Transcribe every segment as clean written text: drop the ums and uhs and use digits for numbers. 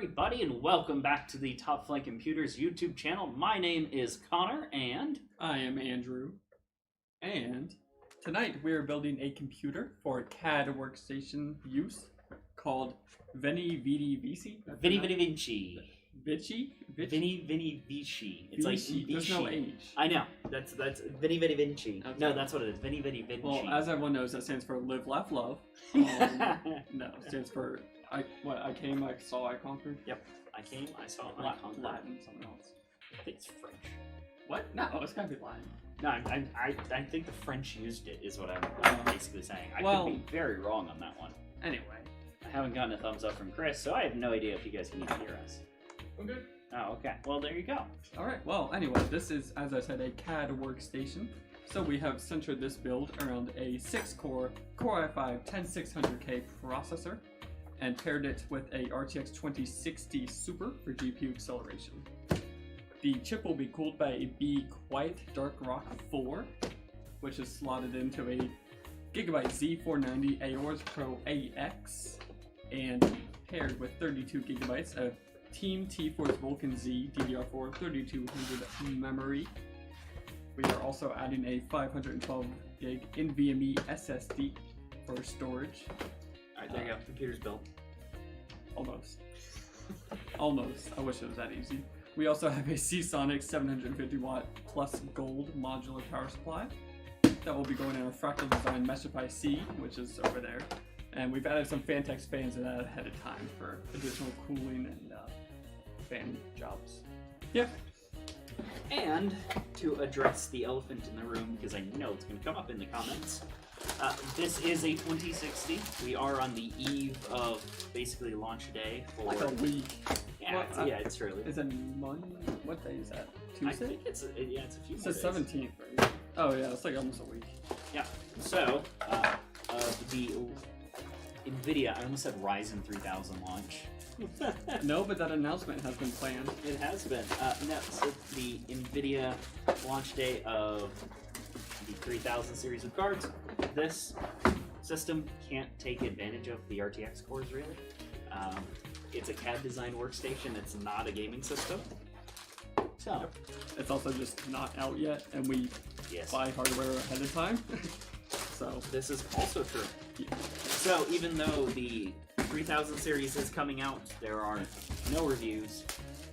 everybody, and welcome back to the Top Flight Computers YouTube channel. My name is Connor, and I am Andrew. And tonight we are building a computer for CAD workstation use called Veni Vidi Vici. Veni Vidi Vici. Vici? Veni Vidi Vici. It's Vici. like There's no H. I know. That's Veni Vidi Vici. Okay. No, that's what it is. Veni Vidi Vici. Well, as everyone knows, that stands for Live, Laugh, Love. No, it stands for I came, I saw, I conquered. Yep. I came, I saw, I conquered. Latin, something else. I think it's French. What? No, it's gotta be Latin. No, I think the French used it, is what I'm basically saying. I could be very wrong on that one. Anyway. I haven't gotten a thumbs up from Chris, so I have no idea if you guys can even hear us. I'm good. Oh, okay. Well, there you go. Alright, well, anyway, this is, as I said, a CAD workstation. So we have centered this build around a 6-core Core i5-10600K processor and paired it with a RTX 2060 Super for GPU acceleration. The chip will be cooled by a Be Quiet Dark Rock 4, which is slotted into a Gigabyte Z490 AORUS Pro AX and paired with 32 gigabytes of Team T-Force Vulcan Z DDR4 3200 memory. We are also adding a 512 gig NVMe SSD for storage. Alright, there you go. Computer's built. Almost. Almost. I wish it was that easy. We also have a SeaSonic 750 watt plus gold modular power supply that will be going in our Fractal design Meshify C, which is over there. And we've added some Phanteks fans in that ahead of time for additional cooling and fan jobs. Yeah. And to address the elephant in the room, because I know it's going to come up in the comments, this is a 2060. We are on the eve of basically launch day for like a week. Yeah, well, it's really. Is it Monday? What day is that? Tuesday? I think it's a few. It's the 17th, right? Oh yeah, it's like almost a week. Yeah. So the Nvidia, I almost said Ryzen 3000 launch. No, but that announcement has been planned. It has been. No, so the Nvidia launch day of the 3000 series of cards. This system can't take advantage of the RTX cores, really. It's a CAD design workstation. It's not a gaming system. So it's also just not out yet, and we buy hardware ahead of time. So this is also true. Yeah. So even though the 3000 series is coming out, there are no reviews.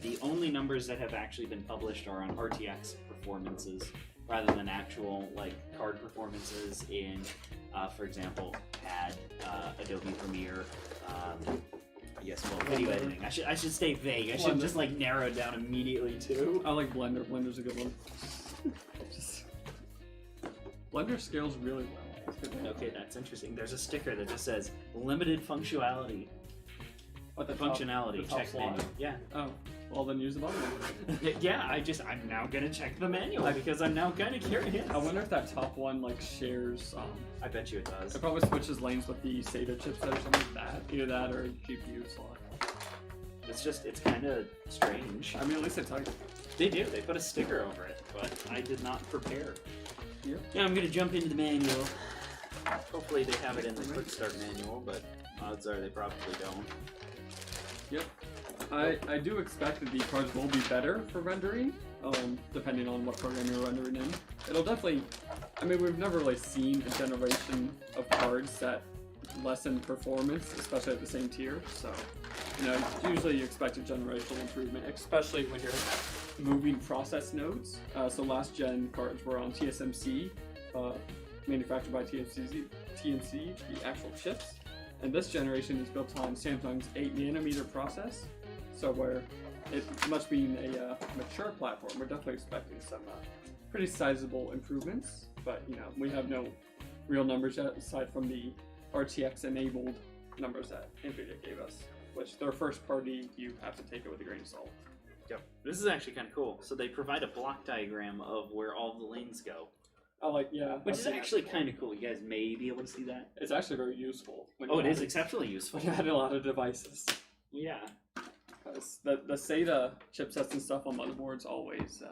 The only numbers that have actually been published are on RTX performances rather than actual card performances in, for example, CAD, Adobe Premiere. Video editing. I should stay vague. I should just narrow it down immediately too. I like Blender. Blender's a good one. Blender scales really well. Okay, that's interesting. There's a sticker that just says limited functionality. What the functionality? Check menu. Yeah. Oh, well then use the button. Yeah, I'm now gonna check the manual because I'm now kind of curious. I wonder if that top one shares. I bet you it does. It probably switches lanes with the SATA chipset or something like that. Either that or GPU slot. It's kind of strange. I mean, at least they tell you. They do. They put a sticker over it, but I did not prepare. Yeah. Yeah, I'm gonna jump into the manual. Hopefully they have it in the quick start manual, but odds are they probably don't. Yep. I do expect that the cards will be better for rendering, depending on what program you're rendering in. It'll definitely, I mean, we've never really seen a generation of cards that lessen performance, especially at the same tier, so, usually you expect a generational improvement, especially when you're moving process nodes. So last gen cards were on TSMC, manufactured by TMC, the actual chips. And this generation is built on Samsung's 8nm process. So where it much being a mature platform, we're definitely expecting some pretty sizable improvements. But we have no real numbers yet aside from the RTX enabled numbers that Nvidia gave us, which they're first party, you have to take it with a grain of salt. Yep. This is actually kind of cool. So they provide a block diagram of where all the lanes go. Which is actually kind of cool. You guys may be able to see that. It's actually very useful. It is exceptionally useful. When you had a lot of devices. Yeah. Because the SATA chipsets and stuff on motherboards always...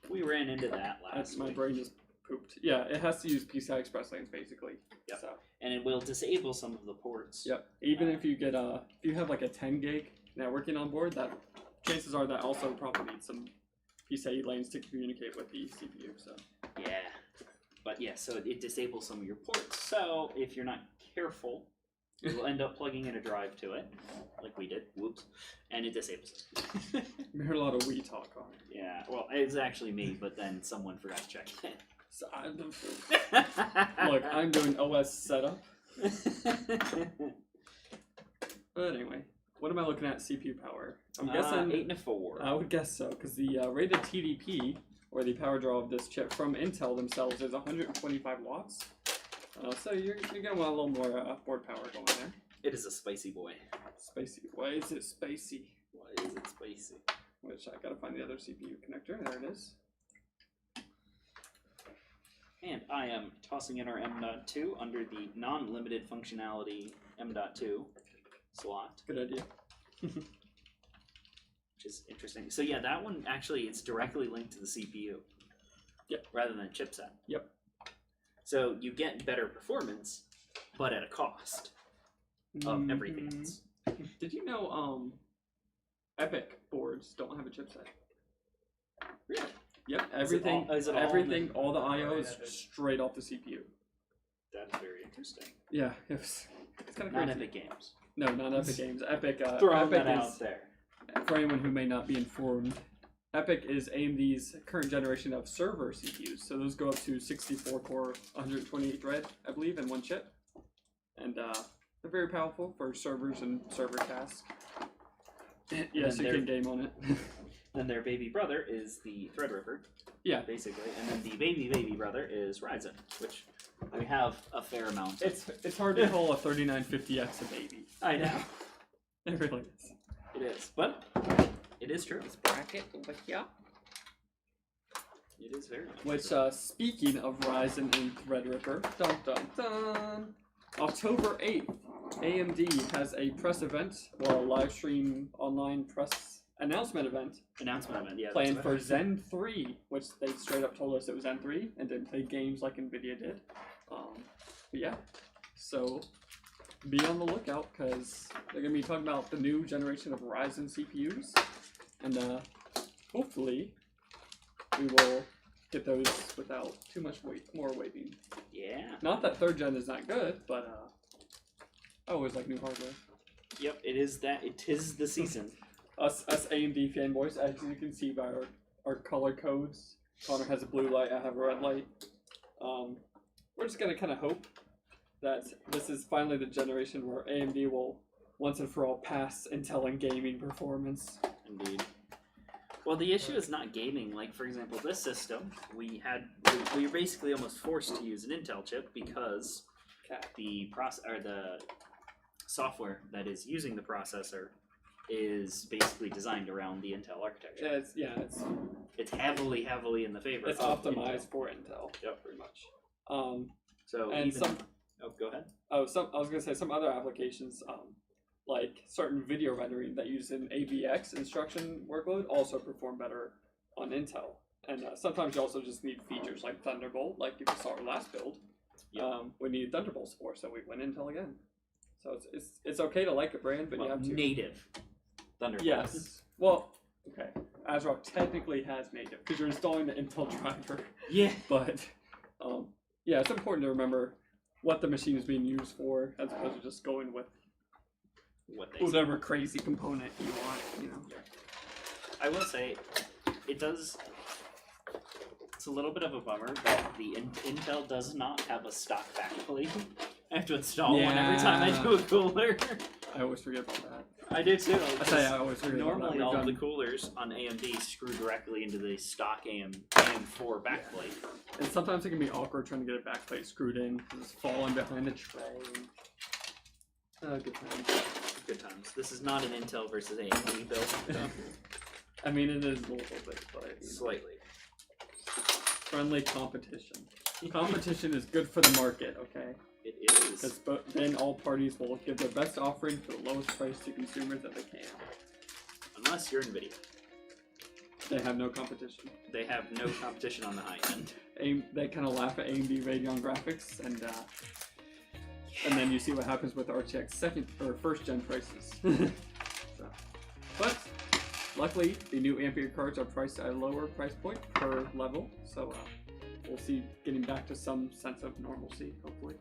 We ran into that last My brain just pooped. Yeah, it has to use PCI Express lanes basically. Yep. So. And it will disable some of the ports. Yep. Even if you get if you have like a 10 gig networking on board, that chances are that also probably needs some PCIe lanes to communicate with the CPU. So. Yeah. But yeah, so it disables some of your ports. So if you're not careful, you will end up plugging in a drive to it, like we did. Whoops. And it disables it. We heard a lot of Wii talk on it. Yeah. Well, it's actually me, but then someone forgot to check it. So look, I'm doing OS setup. But anyway, what am I looking at CPU power? I'm guessing 8 and a 4. I would guess so, because the rated TDP, or the power draw of this chip from Intel themselves, is 125 watts. So you're gonna want a little more board power going there. It is a spicy boy. Spicy. Why is it spicy? Why is it spicy? Which I gotta find the other CPU connector. There it is. And I am tossing in our M.2 under the non-limited functionality M.2 slot. Good idea. Which is interesting. So yeah, that one actually it's directly linked to the CPU. Yep. Rather than chipset. Yep. So you get better performance, but at a cost of everything else. Did you know Epic boards don't have a chipset? Really? Yep. Everything. All the I/O is straight off the CPU. That's very interesting. Yeah. It's kind of crazy. Not Epic Games. No, not Epic Games. Epic. Throwing Epic that is, out there. For anyone who may not be informed, Epic is AMD's current generation of server CPUs. So those go up to 64 core, 128 thread, I believe, in one chip. And they're very powerful for servers and server tasks. Yes, you can game on it. Then their baby brother is the Threadripper. Yeah. Basically. And then the baby brother is Ryzen, which we have a fair amount of. It's hard to call a 3950X a baby. I know. It really is. It is. But it is true. This bracket over here. It is very much Which, true. speaking of Ryzen and Threadripper, dun dun dun, October 8th, AMD has a press event, well, a live stream online press announcement event. Yeah. Planned for Zen 3, which they straight up told us it was Zen 3 and didn't play games like Nvidia did. But yeah, so be on the lookout because they're going to be talking about the new generation of Ryzen CPUs. And hopefully we will get those without too much more waiting. Yeah. Not that 3rd gen is not good, but I always like new hardware. Yep, it is the season. Us AMD fanboys, as you can see by our color codes. Connor has a blue light, I have a red light. We're just gonna kind of hope that this is finally the generation where AMD will once and for all pass Intel in gaming performance. Indeed. Well, the issue is not gaming. Like, for example, this system, we were basically almost forced to use an Intel chip because the software that is using the processor is basically designed around the Intel architecture. It's heavily in the favor. It's of optimized Intel. for Intel. Yep, pretty much. So and even, go ahead. I was gonna say some other applications, like certain video rendering that use an AVX instruction workload, also perform better on Intel. And sometimes you also just need features like Thunderbolt, like if you saw our last build. Yep. We needed Thunderbolt support, so we went Intel again. So it's okay to like a brand, but you have to native Thunderbolt. Yes. Well, okay. ASRock technically has native because you're installing the Intel driver. Yeah. But yeah, it's important to remember what the machine is being used for, as opposed to just going with whatever crazy component you want. You know. Yeah. I will say, it does. It's a little bit of a bummer that the Intel does not have a stock backplate. I have to install one every time I do a cooler. I always forget about that. I do too. I always forget normally about that. all of the coolers on AMD screw directly into the stock AM4 backplate. And sometimes it can be awkward trying to get a backplate screwed in because it's falling behind the tray. Good times. Good times. This is not an Intel versus AMD build. So. I mean, it is a little bit, but slightly. Friendly competition. Competition is good for the market, okay? It is. Because then all parties will give their best offering for the lowest price to consumers that they can. Unless you're Nvidia. They have no competition. They have no competition on the high end. They kind of laugh at AMD Radeon graphics, and then you see what happens with RTX second or first gen prices. So, but luckily, the new Ampere cards are priced at a lower price point per level, so we'll see getting back to some sense of normalcy, hopefully.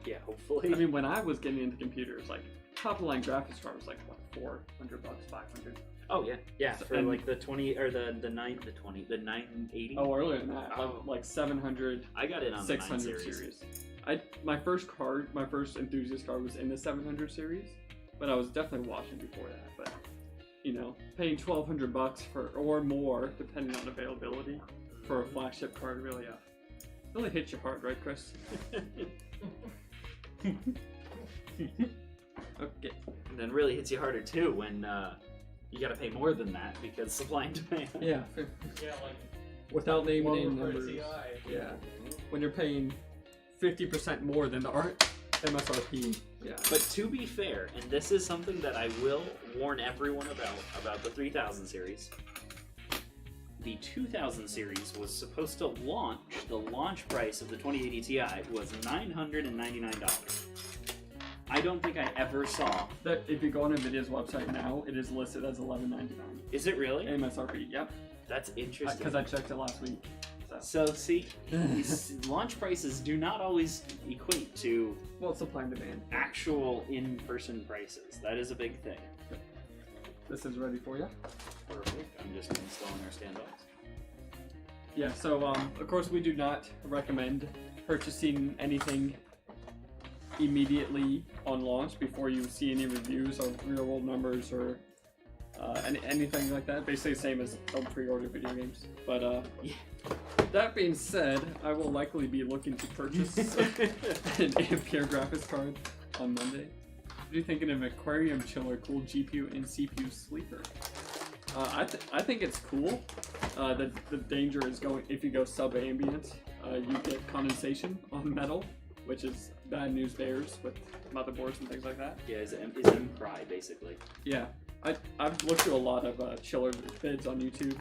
Yeah, hopefully. I mean, when I was getting into computers, like top of line graphics card was like what, $400, $500. Oh yeah, yeah. So, for like the 20 or the 980. Oh, earlier than that, Oh. like 700. I got it on the 600 9 series. My first enthusiast card was in the 700 series, but I was definitely watching before that. But you know, paying $1,200 for or more, depending on availability, for a flagship card really hits you hard, right, Chris? Okay. And then really hits you harder too when you gotta pay more than that because supply and demand. Yeah. Yeah, like Without naming any lower for numbers. TI. Yeah. When you're paying 50% more than the MSRP. Yeah. But to be fair, and this is something that I will warn everyone about the 3000 series. The 2000 series was supposed to launch. The launch price of the 2080 Ti was $999. I don't think I ever saw. That if you go on Nvidia's website now, it is listed as $11.99. Is it really? MSRP. Yep. That's interesting. Because I checked it last week. So see, these launch prices do not always equate to Well, supply and demand. actual in-person prices. That is a big thing. This is ready for you. Perfect. I'm just installing our standoffs. Yeah. So of course we do not recommend purchasing anything immediately on launch before you see any reviews or real world numbers or anything like that. Basically the same as don't pre-order video games. But Yeah. that being said, I will likely be looking to purchase an Ampere graphics card on Monday. What do you think of an aquarium chiller, cool GPU and CPU sleeper? I think it's cool. The danger is going if you go sub-ambient, you get condensation on metal, which is bad news bears with motherboards and things like that. Yeah, is M cry basically. Yeah, I've looked through a lot of chiller vids on YouTube.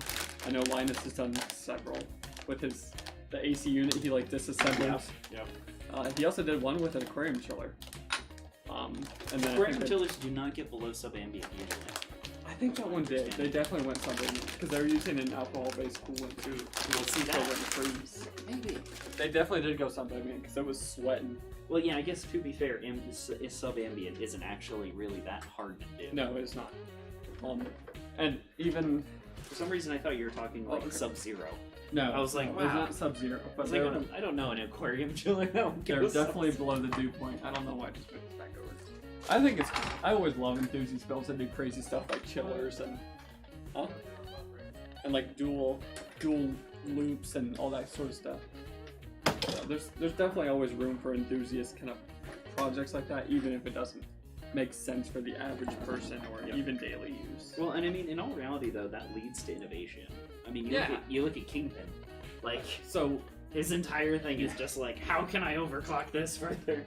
I know Linus has done several with the AC unit. He like disassembled. Yep. He also did one with an aquarium chiller. And then Aquarium chillers do not get below sub-ambient usually. I think that one did. They definitely went sub-ambient because they were using an alcohol-based coolant too. We'll see So that. it wouldn't freeze. Maybe. They definitely did go sub-ambient because it was sweating. Well, yeah, I guess to be fair, sub-ambient isn't actually really that hard to do. No, it's not. And even For some reason, I thought you were talking like okay. Sub-Zero. no, I was like, no, it's wow. not sub-zero, I but was they're, like, I don't know an aquarium chiller. They're they're definitely below the dew point. I don't know why I just went back over. I think it's. I always love enthusiast builds that do crazy stuff like chillers and like dual loops and all that sort of stuff. So there's definitely always room for enthusiast kind of projects like that, even if it doesn't make sense for the average person or even daily use. Well, and I mean, in all reality, though, that leads to innovation. I mean, Yeah. you look at Kingpin. Like, So his entire thing is just like, how can I overclock this further?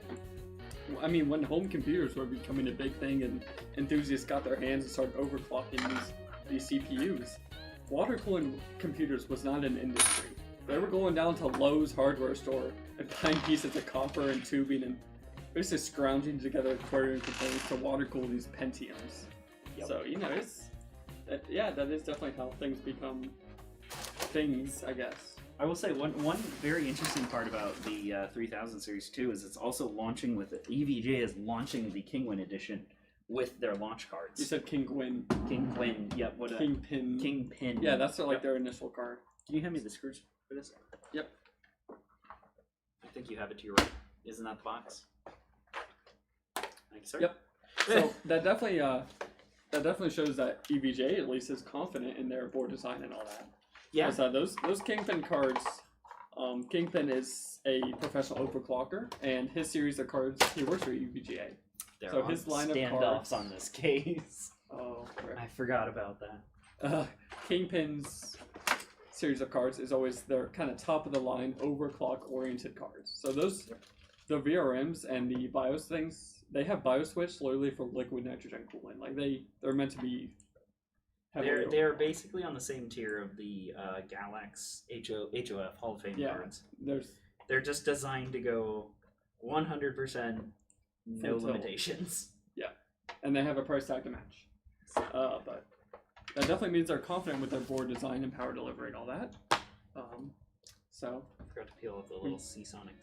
I mean, when home computers were becoming a big thing and enthusiasts got their hands and started overclocking these CPUs, water cooling computers was not an industry. They were going down to Lowe's hardware store and buying pieces of copper and tubing and basically scrounging together aquarium components to water cool these Pentiums. Yep. So, you know, that is definitely how things become things, I guess. I will say one very interesting part about the 3000 series too is it's also launching with EVGA is launching the Kingpin Edition with their launch cards. You said Kingpin. Kingpin, yep. What Kingpin. Kingpin. Yeah, that's like Yep. their initial card. Can you hand me the screws for this? Yep. I think you have it to your right. Isn't that the box? Thank you, sir. Yep. So that definitely shows that EVGA at least is confident in their board design and all that. Yeah. So those Kingpin cards, Kingpin is a professional overclocker, and his series of cards he works for EVGA. There So are his line of standoffs cards- on this case. Oh, I forgot about that. Kingpin's series of cards is always their kind of top of the line overclock oriented cards. So those, the VRMs and the BIOS things, they have BIOS switch literally for liquid nitrogen cooling. Like they're meant to be They're basically on the same tier of the Galax HOF Hall of Fame cards. They're just designed to go 100%, no limitations. Yeah, and they have a price tag to match. But that definitely means they're confident with their board design and power delivery and all that. So I forgot to peel off the little SeaSonic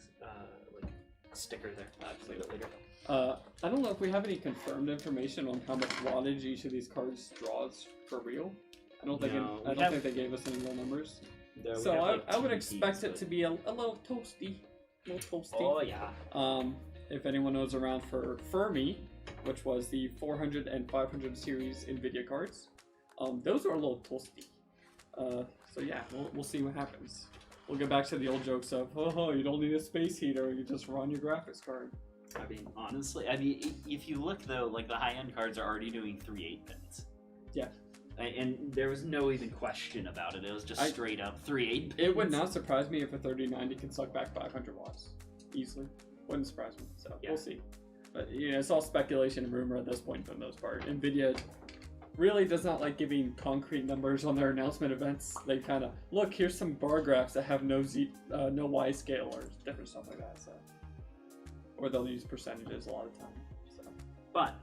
like sticker there. I'll just leave it later. I don't know if we have any confirmed information on how much wattage each of these cards draws for real. I don't think they gave us any real numbers. No, so I would expect it to be a little toasty. Oh yeah. If anyone knows around for Fermi, which was the 400 and 500 series Nvidia cards, those are a little toasty. So yeah, we'll see what happens. We'll get back to the old jokes of, oh, you don't need a space heater, you just run your graphics card. I mean, honestly, if you look though, like the high-end cards are already doing 3 8-bits. Yeah. And there was no even question about it. It was just straight up 3 8-bits. It would not surprise me if a 3090 can suck back 500 watts easily. Wouldn't surprise me. So we'll see. But it's all speculation and rumor at this point for the most part. Nvidia really does not like giving concrete numbers on their announcement events. They kind of look, here's some bar graphs that have no Y scale or different stuff like that. So, or they'll use percentages a lot of the time. So. But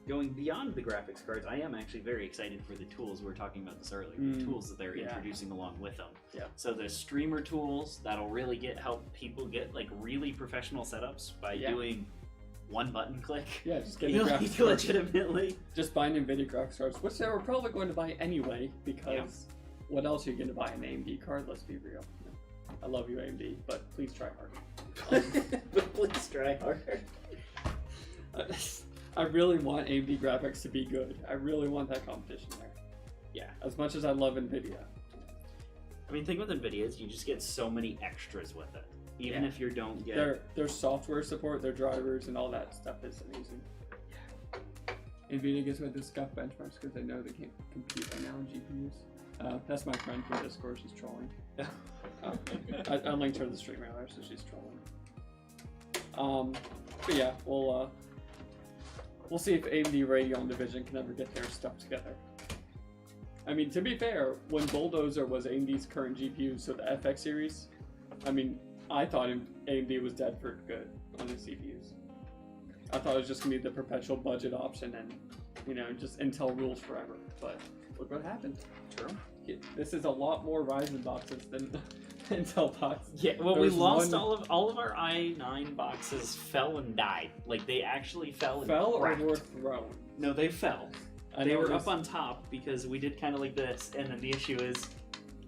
going beyond the graphics cards, I am actually very excited for the tools. We were talking about this earlier. The tools that they're introducing along with them. Yeah. So the streamer tools that'll really help people get like really professional setups by doing one button click. Yeah, just getting graphics cards. Legitimately. Just buying Nvidia graphics cards, which they were probably going to buy anyway, because what else are you going to buy an AMD card? Let's be real. I love you, AMD, but please try harder. But please try harder. I really want AMD graphics to be good. I really want that competition there. Yeah. As much as I love Nvidia. I mean, the thing with Nvidia is you just get so many extras with it. Even if you don't get... Their software support, their drivers, and all that stuff is amazing. Nvidia gets with the scuff benchmarks because they know they can't compete right now on GPUs. That's my friend from Discord, she's trolling. I linked her to the stream earlier, so she's trolling. But yeah, we'll see if AMD Radeon division can ever get their stuff together. I mean, to be fair, when Bulldozer was AMD's current GPU, so the FX series, I mean, I thought AMD was dead for good on the CPUs. I thought it was just gonna be the perpetual budget option and, just Intel rules forever. But look what happened. True. This is a lot more Ryzen boxes than Intel boxes. Yeah, well, we lost all of our i9 boxes fell and died. Like they actually fell and cracked. Or were thrown? No, they fell. They were up on top because we did kind of like this, and then the issue is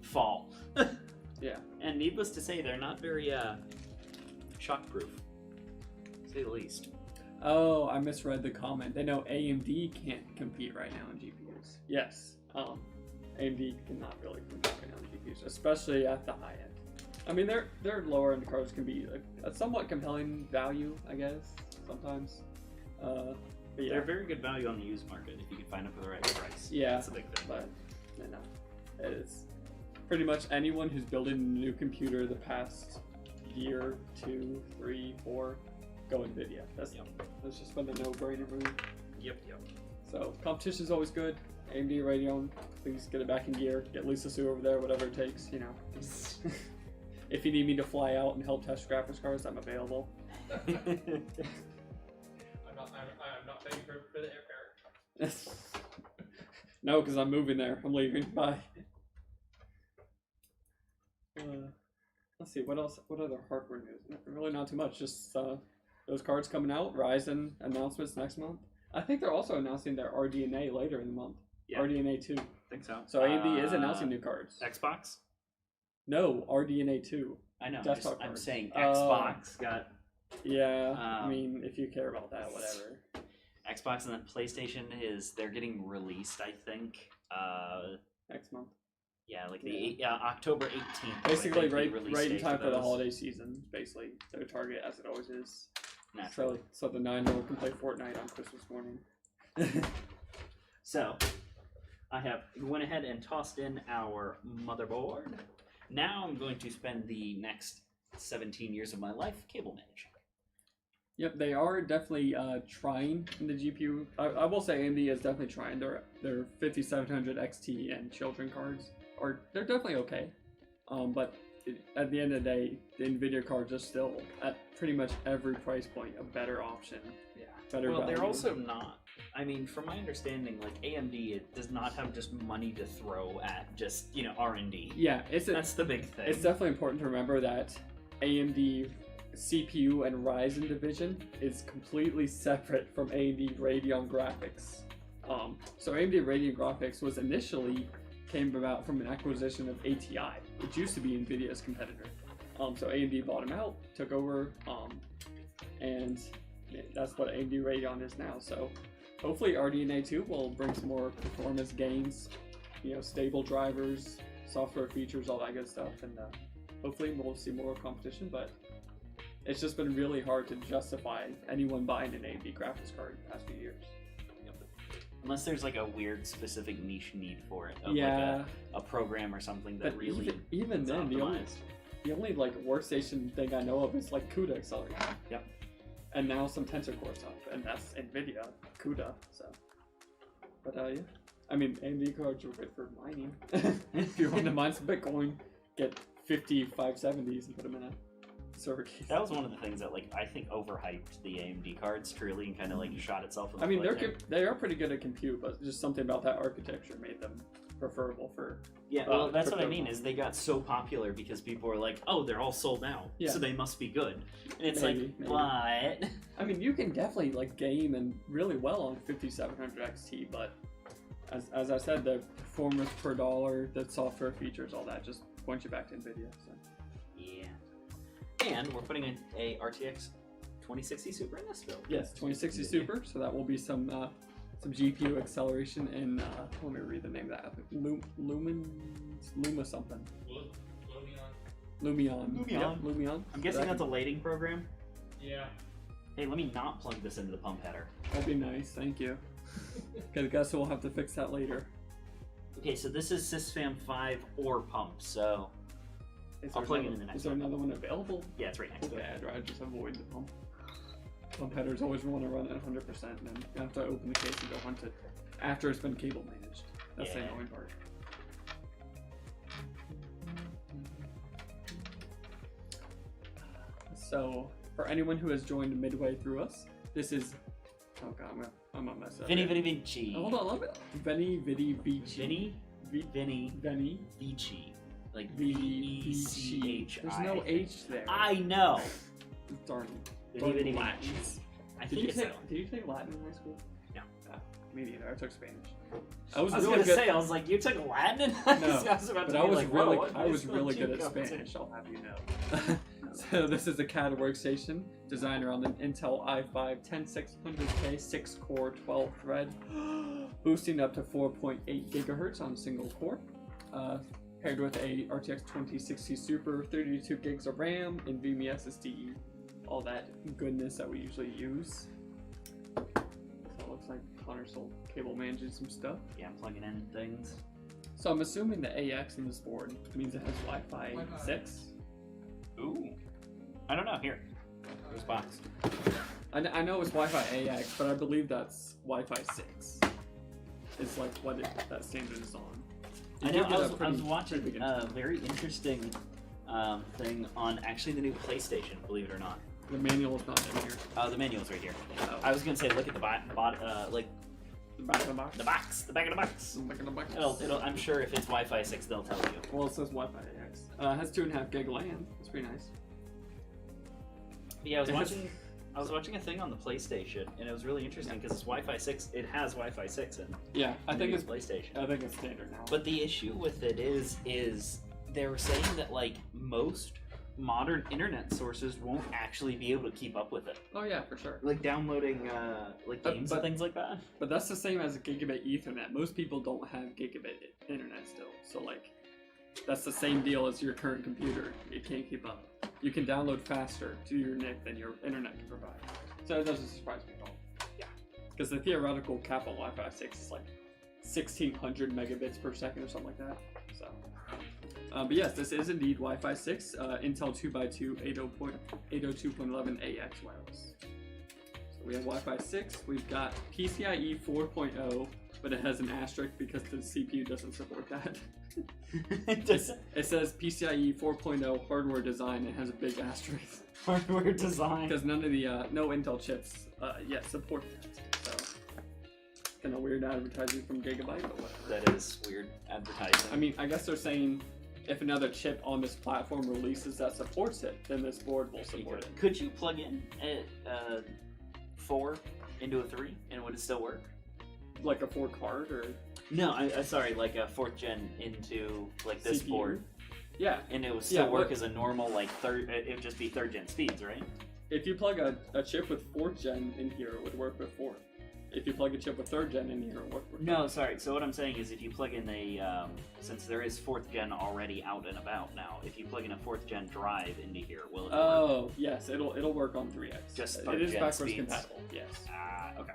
fall. Yeah. And needless to say, they're not very shockproof, to say the least. Oh, I misread the comment. They know AMD can't compete right now in GPUs. Yes, AMD cannot really compete right now in GPUs, especially at the high end. I mean, their lower end cards can be a somewhat compelling value, I guess, sometimes. But yeah. They're very good value on the used market if you can find them for the right price. Yeah, that's a big thing. But it's pretty much anyone who's building a new computer the past year, 2, 3, 4, go Nvidia. That's just been a no-brainer move. Yep. So competition is always good. AMD Radeon, please get it back in gear. Get Lisa Sue over there, whatever it takes. If you need me to fly out and help test graphics cards, I'm available. I'm not paying for the airfare. No, because I'm moving there. I'm leaving. Bye. Let's see, what else? What other hardware news? Really not too much. Just those cards coming out. Ryzen announcements next month. I think they're also announcing their RDNA later in the month. Yeah. RDNA 2. I think so. So AMD is announcing new cards. Xbox? No, RDNA 2. I know. I'm saying Xbox got... Yeah, I mean, if you care about that, whatever. Xbox and then PlayStation they're getting released, I think. Next month. Yeah, like October 18th. Basically, right in time for the holiday season. Basically, their target, as it always is. Naturally. So the 9-year-old can play Fortnite on Christmas morning. So, I went ahead and tossed in our motherboard. Now I'm going to spend the next 17 years of my life cable managing. Yep, they are definitely trying in the GPU. I will say AMD is definitely trying. Their 5700 XT and Children cards they're definitely okay. But at the end of the day, the Nvidia cards are still at pretty much every price point a better option. Yeah. Better Well, value. they're also not. I mean, from my understanding, like AMD, it does not have just money to throw at just R&D. Yeah, That's the big thing. It's definitely important to remember that AMD CPU and Ryzen division is completely separate from AMD Radeon Graphics. So AMD Radeon Graphics was initially came about from an acquisition of ATI. It used to be Nvidia's competitor. So AMD bought them out, took over, and that's what AMD Radeon is now. So hopefully RDNA 2 will bring some more performance gains, stable drivers, software features, all that good stuff, and hopefully we'll see more competition. But it's just been really hard to justify anyone buying an AMD graphics card in the past few years. Unless there's like a weird specific niche need for it. Yeah. Like a program or something that But really even is then, optimized. the only like workstation thing I know of is like CUDA acceleration. Yep. And now some Tensor Core stuff, and that's Nvidia CUDA. So, but yeah, I mean AMD cards are good for mining. If you want to mine some Bitcoin, get 50 570s and put them in a server case. That was one of the things that I think overhyped the AMD cards truly and kind of shot itself in the I mean, foot they are pretty good at compute, but just something about that architecture made them preferable for. Yeah, well, that's what I crypto mean. Is they got so popular because people were like, "Oh, they're all sold out, Yeah. so they must be good." And it's Maybe. what? I mean, you can definitely game and really well on 5700 XT, but as I said, the performance per dollar, the software features, all that just points you back to Nvidia. So. Yeah. And we're putting a RTX 2060 Super in this build. Yes, 2060 Super. So that will be some GPU acceleration in. Let me read the name of that. Luma something. Lumion. Lumion. Yep, Lumion. I'm guessing that's a lighting program. Yeah. Hey, let me not plug this into the pump header. That'd be nice. Thank you. Because I guess we'll have to fix that later. Okay, so this is SysFam 5 or pump, so I'll plug it in the next Is there one. another one available? Yeah, it's right next to Okay, it. I'd rather just avoid the pump. Pump headers always want to run at 100%, and then you have to open the case and go hunt it after it's been cable managed. That's the Yeah. annoying part. So, for anyone who has joined midway through us, this is. Oh god, I'm gonna mess up. Veni here. Vidi Vici. Hold on, let me. Veni Vidi Vici. Veni Veni Vici. Like Vici. V-E-C-H-I. There's no H there. I know. Darn. Veni Vidi Vici. Latin. I Did think you it's take? that one. Did you take Latin in high school? No. Me neither. I took Spanish. I was really gonna good- say, I was like, you took Latin in high No, school? I was about but to I be was like, really, whoa, what I was high school really did good you at go to? Spanish. I'll have you know. So this is a CAD workstation designed around an Intel i5-10600K 6-core 12-thread, boosting up to 4.8 gigahertz on a single core. Paired with a RTX 2060 Super, 32 gigs of RAM, NVMe SSD, all that goodness that we usually use. So it looks like Connor sold cable managing some stuff. Yeah, I'm plugging in things. So I'm assuming the AX in this board means it has Wi-Fi 6. Ooh. I don't know. Here. There's box. I know it's Wi-Fi AX, but I believe that's Wi-Fi 6. It's like what that standard is on. I You know. do I get was, a pretty- I was watching pretty big a internet. very interesting thing on actually the new PlayStation, believe it or not. The manual is not in here. The manual's right here. Oh. I was gonna say, look at the like The back of the box. the box, the back of the box. The back of the box. It'll. I'm sure if it's Wi-Fi 6, they'll tell you. Well, it says Wi-Fi AX. It has 2.5 gig LAN. That's pretty nice. But yeah, I was watching a thing on the PlayStation, and it was really interesting because it's Wi-Fi 6. It has Wi-Fi 6 in. Yeah, I think it's PlayStation. I think it's standard now. But the issue with it is they were saying that like most modern internet sources won't actually be able to keep up with it. Oh yeah, for sure. Like downloading like games but- and things like that. But that's the same as a gigabit Ethernet. Most people don't have gigabit internet still, so like that's the same deal as your current computer. It can't keep up. You can download faster to your NIC than your internet can provide. So it doesn't surprise me at all. Yeah. Because the theoretical cap on Wi-Fi 6 is like 1600 megabits per second or something like that. So, but yes, this is indeed Wi-Fi 6, Intel 2x2 802.11 AX wireless. We have Wi-Fi 6. We've got PCIe 4.0, but it has an asterisk because the CPU doesn't support that. It says PCIe 4.0 hardware design. It has a big asterisk. Hardware design. Because none of the no Intel chips yet support that. So kind of weird advertising from Gigabyte, but whatever. That is weird advertising. I mean, I guess they're saying if another chip on this platform releases that supports it, then this board will support it. Could you plug in a 4 into a 3 and would it still work? Like a 4 card or? No, I sorry, like a 4th gen into like this CPU? board. Yeah. And it would still work as a normal like it would just be 3rd gen speeds, right? If you plug a chip with 4th gen in here, it would work with 4th. If you plug a chip with 3rd gen in here, it would work with 4th. No, sorry. So what I'm saying is if you plug in a, since there is 4th gen already out and about now, if you plug in a 4th gen drive into here, will it work? Oh, yes, it'll work on 3X. Just it is 3rd gen backwards speeds. compatible, yes. Ah, okay.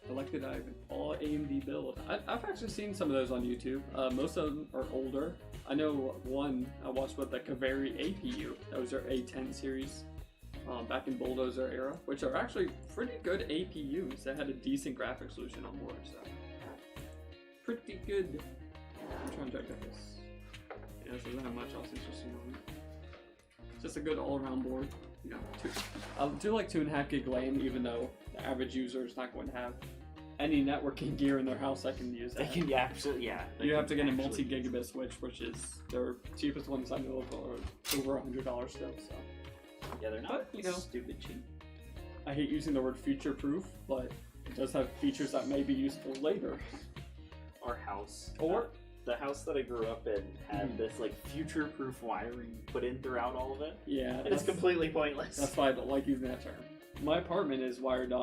Selected Ivan, all AMD build. I've actually seen some of those on YouTube. Most of them are older. I know one I watched with the Cary APU. That was their A10 series back in Bulldozer era, which are actually pretty good APUs that had a decent graphics solution on board. So pretty good. I'm trying to check this. Yeah, this doesn't have much else interesting on it. It's just a good all-around board. You know, I'll do like 2.5 gig LAN, even though the average user is not going to have any networking gear in their house that can use that. They can absolutely, yeah. You have to get a multi-gigabit switch, which is their cheapest ones I know of are over $100 still. So Yeah, they're not, but, you know, stupid cheap. I hate using the word future-proof, but it does have features that may be useful later. Our house. Or the house that I grew up in had this like future-proof wiring put in throughout all of it. yeah, And it's completely pointless. that's why I don't like using that term. My apartment is wired.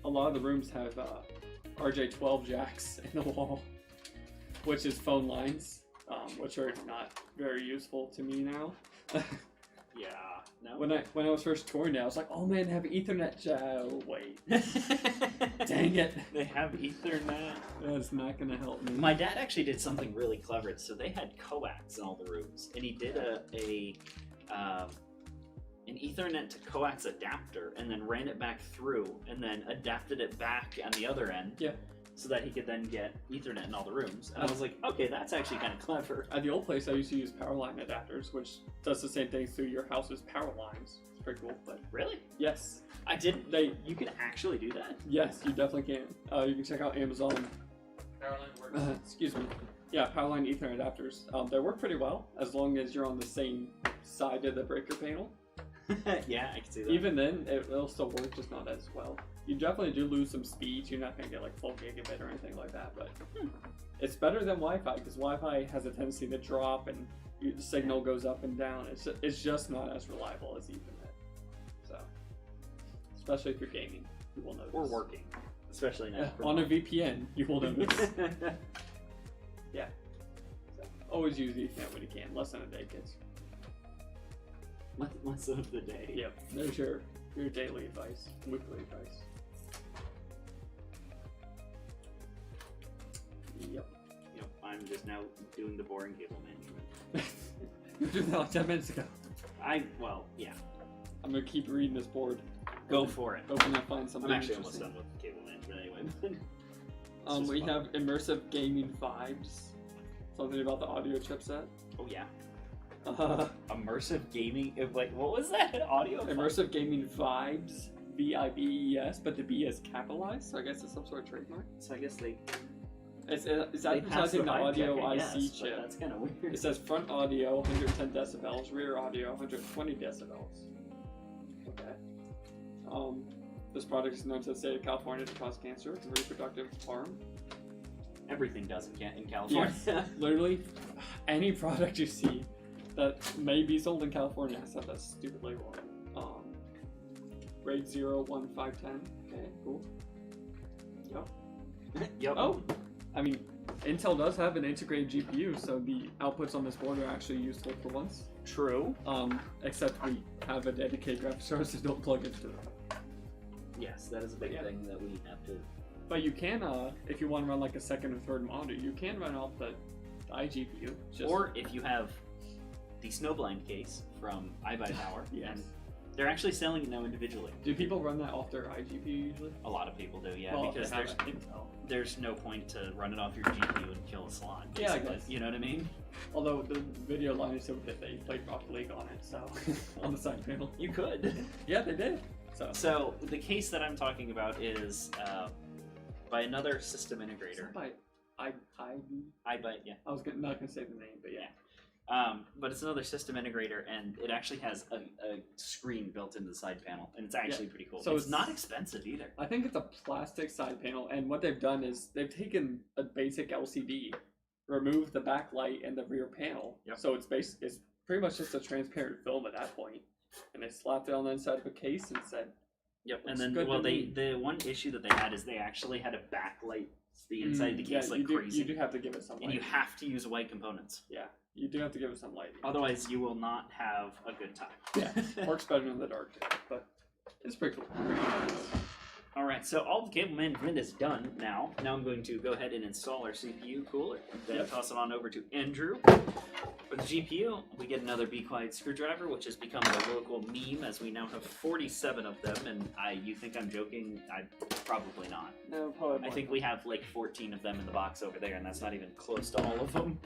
A lot of the rooms have RJ12 jacks in the wall, which is phone lines, which are not very useful to me now. Yeah. No. When I was first touring it, I was like, oh man, they have Ethernet oh wait. Dang it. They have Ethernet. That's not gonna help me. My dad actually did something really clever. So they had coax in all the rooms, and he did an Ethernet to coax adapter, and then ran it back through, and then adapted it back on the other end. Yeah. So that he could then get Ethernet in all the rooms. And I was like, okay, that's actually kind of clever. At the old place, I used to use power line adapters, which does the same thing through your house's power lines. It's pretty cool, but Really? yes, I didn't. You can actually do that. yes, you definitely can. You can check out Amazon. Powerline works. Excuse me. Yeah, Powerline Ethernet adapters. They work pretty well as long as you're on the same side of the breaker panel. Yeah, I can see that. Even then, it'll still work, just not as well. You definitely do lose some speeds. You're not going to get like full gigabit or anything like that, but it's better than Wi-Fi because Wi-Fi has a tendency to drop and the signal goes up and down. It's just not as reliable as Ethernet. So, especially if you're gaming, you will notice. Or working, especially now. On a VPN, you will notice. Yeah. So, always use Ethernet when you can. Less than a day, kids. Less of the day. Yep. There's your daily advice, weekly advice. Yep. Yep. I'm just now doing the boring cable management. You did that like 10 minutes ago. Yeah. I'm gonna keep reading this board. Go for it. Hoping to find something I'm actually almost interesting. done with cable management anyway. We have immersive gaming vibes. Something about the audio chipset. Oh yeah. Immersive gaming. Like, what was that? Audio. Immersive gaming vibes. VIBES, but the B is capitalized, so I guess it's some sort of trademark. So I guess they. It's They passed advertising the vibe audio check, I guess, IC but chip. That's kind of weird. It says front audio 110 decibels, rear audio 120 decibels. Okay. This product is known to the state of California to cause cancer and reproductive harm. Everything does in California. Yeah. Literally, any product you see that may be sold in California has that stupid label on it. Grade 0, 1, 5, 10. Okay, cool. Yep. Yep. Oh! I mean, Intel does have an integrated GPU, so the outputs on this board are actually useful for once. True. Except we have a dedicated graphics card, so don't plug into it. Yes, that is a big thing that we have to. But you can, if you want to run like a second or third monitor, you can run off the iGPU. Or if you have the Snowblind case from iBuyPower, Yes. and They're actually selling it now individually. Do people run that off their iGPU usually? A lot of people do, yeah, Well, because if they have Intel. there's no point to run it off your GPU and kill a slot. Yeah, I basically. guess. You know what I mean? Although the video line is so that they played Rocket League on it, so on the side panel. You could. Yeah, they did. So the case that I'm talking about is by another system integrator. By iByte, yeah. I was not gonna say the name, but yeah. But it's another system integrator, and it actually has a screen built into the side panel, and it's actually pretty cool. So it's not expensive either. I think it's a plastic side panel, and what they've done is they've taken a basic LCD, removed the backlight and the rear panel. Yep. So it's pretty much just a transparent film at that point, and they slapped it on the inside of a case and said, Yep. And looks then, good well, to me. the one issue that they had is they actually had a backlight the inside of the case like crazy. You do have to give it some light. And you have to use white components. Yeah, you do have to give it some light. Otherwise, you will not have a good time. Yeah, works better in the dark, but it's pretty cool. All right, so all the cable management is done now. Now I'm going to go ahead and install our CPU cooler. Then toss it on over to Andrew. For the GPU, we get another Be Quiet screwdriver, which has become a local meme, as we now have 47 of them. And you think I'm joking? Probably not. No, probably. I think we have like 14 of them in the box over there, and that's not even close to all of them.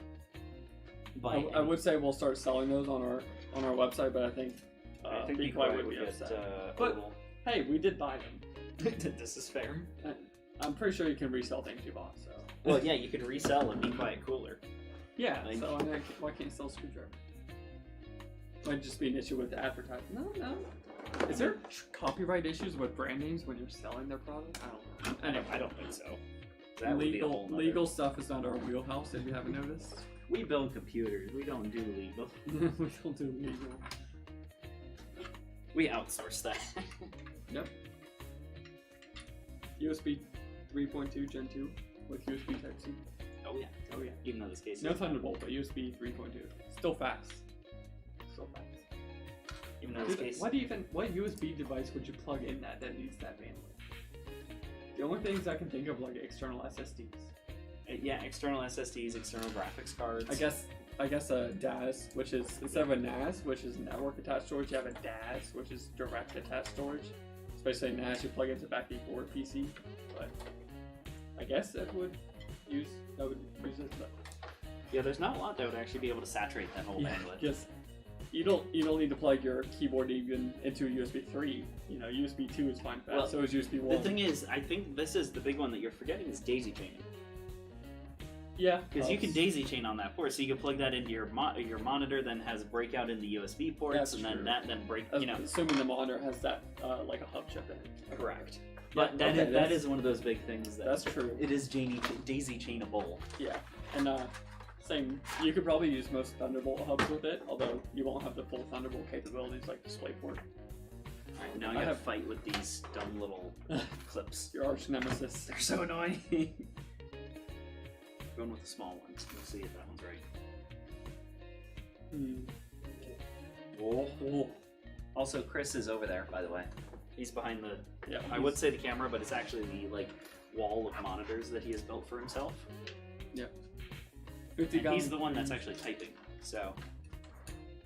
But I would say we'll start selling those on our website, but I think Be Quiet would be upset. But hey, we did buy them. This is fair. I'm pretty sure you can resell things you bought. So. Well, yeah, you can resell a Be Quiet cooler. Yeah. Like- So why can't you sell a screwdriver? Might just be an issue with the advertising. No. Is there copyright issues with brand names when you're selling their product? I don't know. I don't think so. That would be a whole nother- Legal stuff is not our wheelhouse, if you haven't noticed. We build computers. We don't do legal. We don't do legal. We outsource that. Yep. USB 3.2 Gen 2 with USB Type-C. Oh yeah. Oh yeah. Even though this case No is Thunderbolt, but USB 3.2. Still fast. even though this case What USB device would you plug in that needs that bandwidth? The only things I can think of like external SSDs. yeah, external SSDs, external graphics cards. I guess a DAS, which is instead of a NAS, which is network attached storage, you have a DAS, which is direct attached storage. Especially NAS, you plug into back before PC, but I guess that would use it. But Yeah, there's not a lot that would actually be able to saturate that whole bandwidth. Yes. You don't need to plug your keyboard even into USB 3. You know, USB 2 is fine fast. Well, So is USB 1. The thing is, I think this is the big one that you're forgetting is daisy chaining. Yeah, Because you can daisy chain on that port, so you can plug that into your monitor, then has breakout in the USB ports, That's and true. then break. Assuming the monitor has that like a hub chip in it. Correct. Yeah, But that okay, is one of those big things that's true. It is daisy chainable. Yeah, and same. You could probably use most Thunderbolt hubs with it, although you won't have the full Thunderbolt capabilities like DisplayPort. Alright, now you I gotta have- fight with these dumb little clips. Your arch nemesis. They're so annoying. Going with the small ones. Let's see if that one's right. Oh. Also, Chris is over there, by the way. He's behind the. Yeah, I would say the camera, but it's actually the wall of monitors that he has built for himself. 50 And gallon. he's the one that's actually typing. So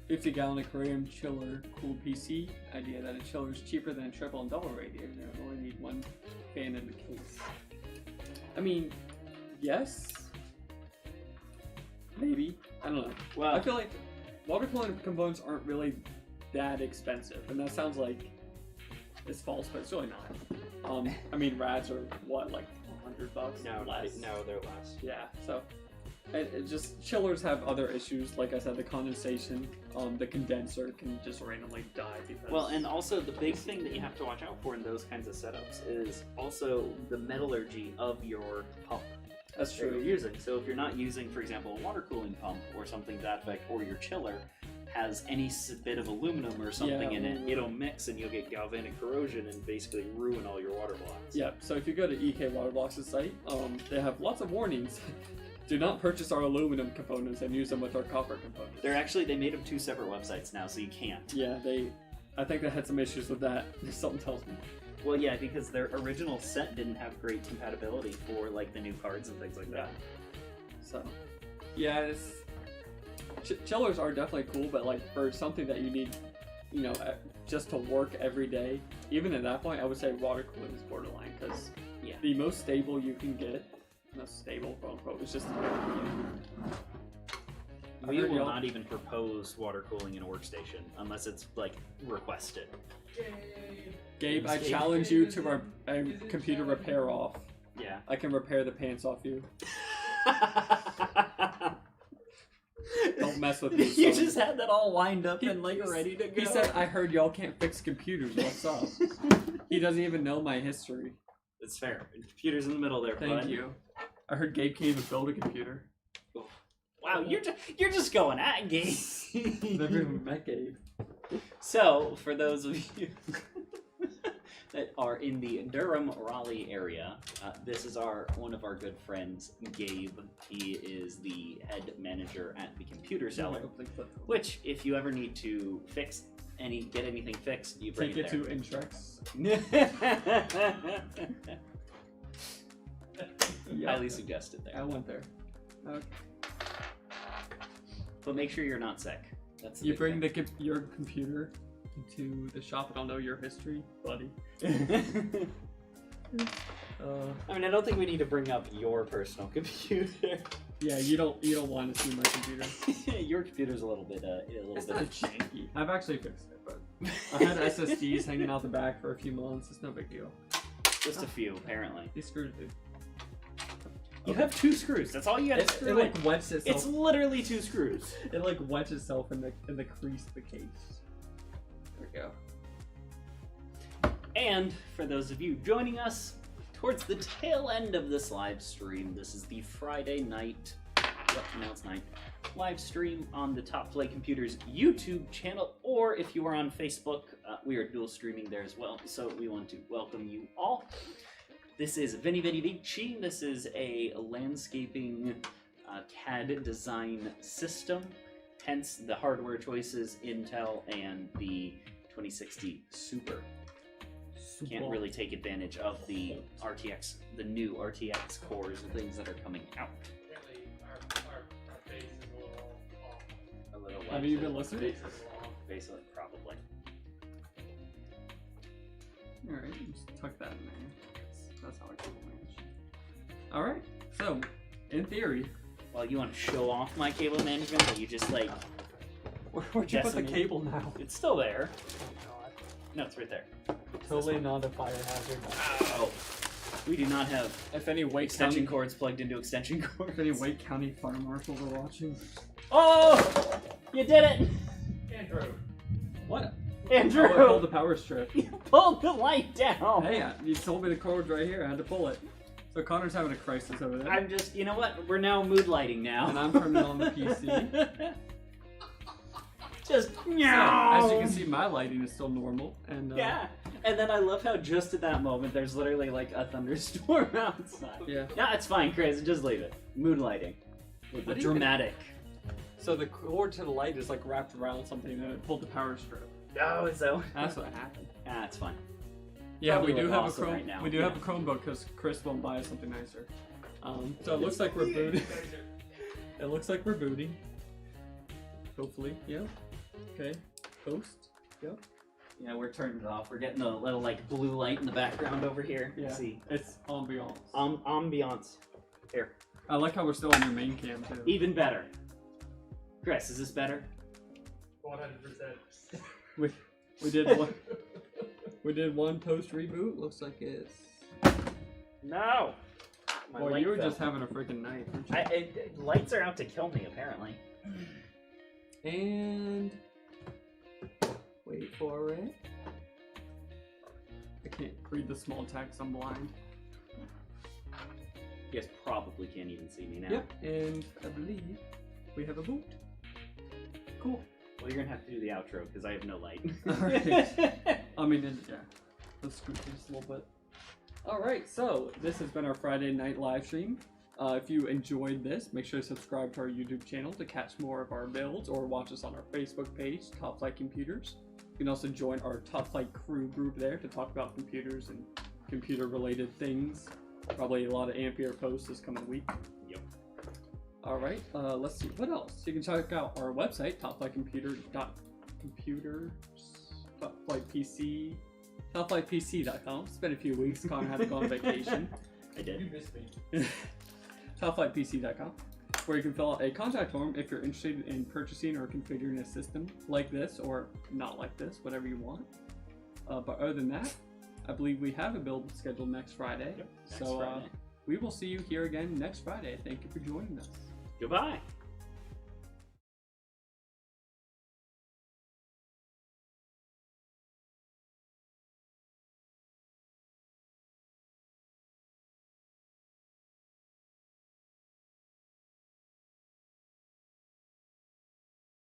50-gallon aquarium chiller cool PC. Idea that a chiller is cheaper than a triple and double radiator. You only need one fan in the case. I mean, yes. Maybe. I don't know. well, I feel like water cooling components aren't really that expensive, and that sounds like it's false, but it's really not. I mean, rads are what, like $100? no, less. no, they're less. Yeah, so it just chillers have other issues. Like I said, the condensation, the condenser can just randomly die because. Well, and also the big thing that you have to watch out for in those kinds of setups is also the metallurgy of your pump. that's that you're true. using. So if you're not using, for example, a water cooling pump or something to that effect, or your chiller has any bit of aluminum or something Yeah, in it, aluminum. it'll mix and you'll get galvanic corrosion and basically ruin all your water blocks. Yeah, so if you go to EK Waterblocks' site, they have lots of warnings. Do not purchase our aluminum components and use them with our copper components. They made them two separate websites now, so you can't. Yeah, I think they had some issues with that. Something tells me. Well, yeah, because their original set didn't have great compatibility for like the new cards and things like that. So, yeah, chillers are definitely cool, but like for something that you need you know, just to work every day, even at that point, I would say water cooling is borderline, because Yeah. the most stable you can get, most stable, quote unquote, is just We heard will y'all- not even propose water cooling in a workstation unless it's like requested. Gabe, I Gabe. challenge you to a computer repair off. Yeah. I can repair the pants off you. Don't mess with me. You son. just had that all lined up and like ready to go. He said, I heard y'all can't fix computers. What's up? He doesn't even know my history. It's fair. Computer's in the middle there, Thank bud. you. I heard Gabe can't even build a computer. Wow, you're just going at Gabe. Never even met Gabe. So, for those of you that are in the Durham, Raleigh area, this is one of our good friends, Gabe. He is the head manager at the Computer Seller. Which, if you ever need to get anything fixed, you bring Take it there. to Intrex. Highly suggested there. I went there. Okay. But make sure you're not sick. That's the You big bring thing. your computer into the shop and I'll know your history, buddy. I mean, I don't think we need to bring up your personal computer. Yeah, you don't want to see my computer. Your computer's a little bit janky. I've actually fixed it, but I had SSDs hanging out the back for a few months. It's no big deal. Just a few, apparently. These screws, dude. You have 2 screws. That's all you got to It screw in. like wets itself. It's literally 2 screws. It like wets itself in the crease of the case. There we go. And for those of you joining us towards the tail end of this live stream, this is the Friday night, now it's night, live stream on the Top Flight Computers YouTube channel, or if you are on Facebook, we are dual streaming there as well, so we want to welcome you all. This is Veni Vidi Vici. This is a landscaping CAD design system, hence the hardware choices, Intel and the 2060 Super. Can't really take advantage of the RTX, the new RTX cores and things that are coming out. Apparently, our base is a little off. A little Have you been listening? Base is a little off. Basically, probably. Alright, just tuck that in there. That's how I cable manage. Alright, so, in theory... Well, you want to show off my cable management, but you just like... Where'd you put the cable now? It's still there. No, it's right there. Totally not a fire hazard. Oh. We do not have If any Wake extension County, cords plugged into extension cords. if any Wake County fire marshals are watching... Oh! You did it! Andrew. What? Andrew! Oh, I pulled the power strip. You pulled the light down! Hey, you told me the cord's right here. I had to pull it. So Connor's having a crisis over there. I'm just, you know what? We're now mood lighting now. And I'm turning on the PC. Just So, as you can see, my lighting is still normal. And yeah. And then I love how just at that moment there's literally like a thunderstorm outside. Yeah. Yeah, it's fine, Chris. Just leave it. Mood lighting. With the What do you dramatic. So the cord to the light is like wrapped around something and it pulled the power strip. Oh, is that what? That's what happened. Ah, it's fine. Yeah, Probably we do look have awesome a Chrome. right now. We do have a Chromebook because Chris won't buy us something nicer. So it looks like we're booting. It looks like we're booting. Hopefully, yeah. Okay. Post. Yep. Yeah, we're turning it off. We're getting a little like blue light in the background over here. Yeah. See. It's ambiance. Ambiance. Here. I like how we're still on your main cam too. Even better. Chris, is this better? 100%. We did one. We did one post reboot. Looks like it's. No. My Boy, light you were fell. just having a freaking night, weren't you? Lights are out to kill me, apparently. And wait for it. I can't read the small text. I'm blind. You guys probably can't even see me now. Yep. And I believe we have a boot. Cool. Well, you're gonna have to do the outro because I have no light. Alright. I mean, yeah. Let's scoot this a little bit. Alright, so this has been our Friday night live stream. If you enjoyed this, make sure to subscribe to our YouTube channel to catch more of our builds or watch us on our Facebook page, Top Flight Computers. You can also join our Top Flight crew group there to talk about computers and computer related things. Probably a lot of Ampere posts this coming week. Yep. Alright, let's see. What else? You can check out our website, topflightcomputers.computers. TalFlightPC.com. Spent a few weeks. Connor had to go on vacation. I You did. missed me. TalFlightPC.com, where you can fill out a contact form if you're interested in purchasing or configuring a system like this or not like this, whatever you want. But other than that, I believe we have a build scheduled next Friday. Yep, next so Friday. we will see you here again next Friday. Thank you for joining us. Goodbye.